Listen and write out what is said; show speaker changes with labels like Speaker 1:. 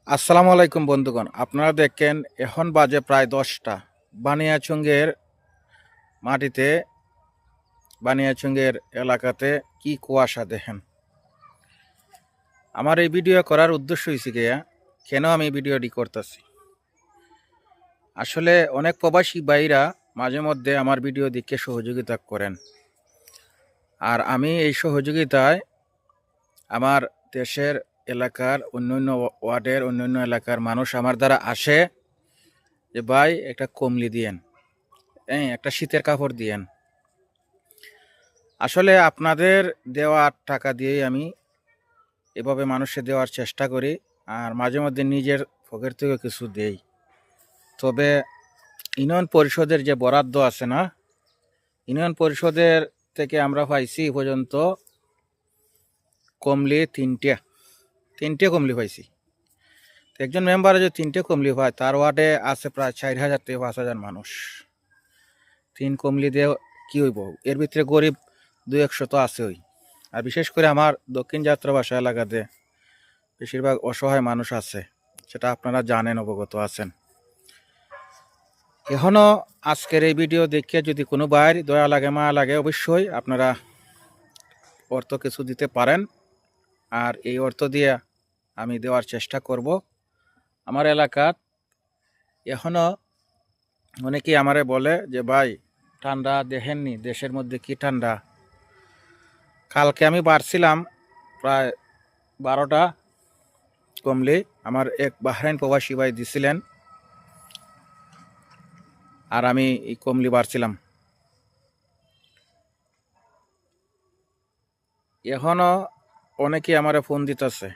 Speaker 1: আসসালামু আলাইকুম বন্ধুগণ, আপনারা দেখেন এখন বাজে প্রায় 10টা। বানিয়াচঙ্গের মাটিতে, বানিয়াচঙ্গের এলাকাতে কি কুয়াশা দেখেন। আমার এই ভিডিও করার উদ্দেশ্য হয়েছে গিয়া, কেন আমি ভিডিওটি করতেছি। আসলে অনেক প্রবাসী ভাইরা মাঝে মধ্যে আমার ভিডিও দেখে সহযোগিতা করেন, আর আমি এই সহযোগিতায় আমার দেশের এলাকার অন্যান্য ওয়ার্ডের অন্যান্য এলাকার মানুষ আমার দ্বারা আসে যে ভাই একটা কমলি দিয়েন, একটা শীতের কাপড় দিয়েন। আসলে আপনাদের দেওয়া টাকা দিয়েই আমি এভাবে মানুষের দেওয়ার চেষ্টা করি, আর মাঝে মধ্যে নিজের পকেট থেকে কিছু দেই। তবে ইউনিয়ন পরিষদের যে বরাদ্দ আছে না, ইউনিয়ন পরিষদের থেকে আমরা পাইছি এ পর্যন্ত কমলি তিনটে কমলি পাইছি। তো একজন মেম্বারে যদি তিনটে কমলি পায়, তার ওয়ার্ডে আছে প্রায় 4,000 থেকে 5,000 মানুষ। 3 কমলি দিয়ে কি হইব? এর ভিতরে গরিব 200-100 তো আছেই। আর বিশেষ করে আমার দক্ষিণ যাত্রাবাসা এলাকাতে বেশিরভাগ অসহায় মানুষ আছে, সেটা আপনারা জানেন, অবগত আছেন। এখনও আজকের এই ভিডিও দেখে যদি কোনো ভাইয়ের দয়া লাগে, মায়া লাগে, অবশ্যই আপনারা অর্থ কিছু দিতে পারেন, আর এই অর্থ দিয়ে আমি দেওয়ার চেষ্টা করব। আমার এলাকাত এখনও অনেকেই আমারে বলে যে ভাই, ঠান্ডা দেখেননি, দেশের মধ্যে কি ঠান্ডা। কালকে আমি বাড়ছিলাম প্রায় 12টা কমলি, আমার এক বাহরাইন প্রবাসী ভাই দিছিলেন, আর আমি এই কমলি বাড়ছিলাম। এখনও অনেকেই আমারে ফোন দিতেছে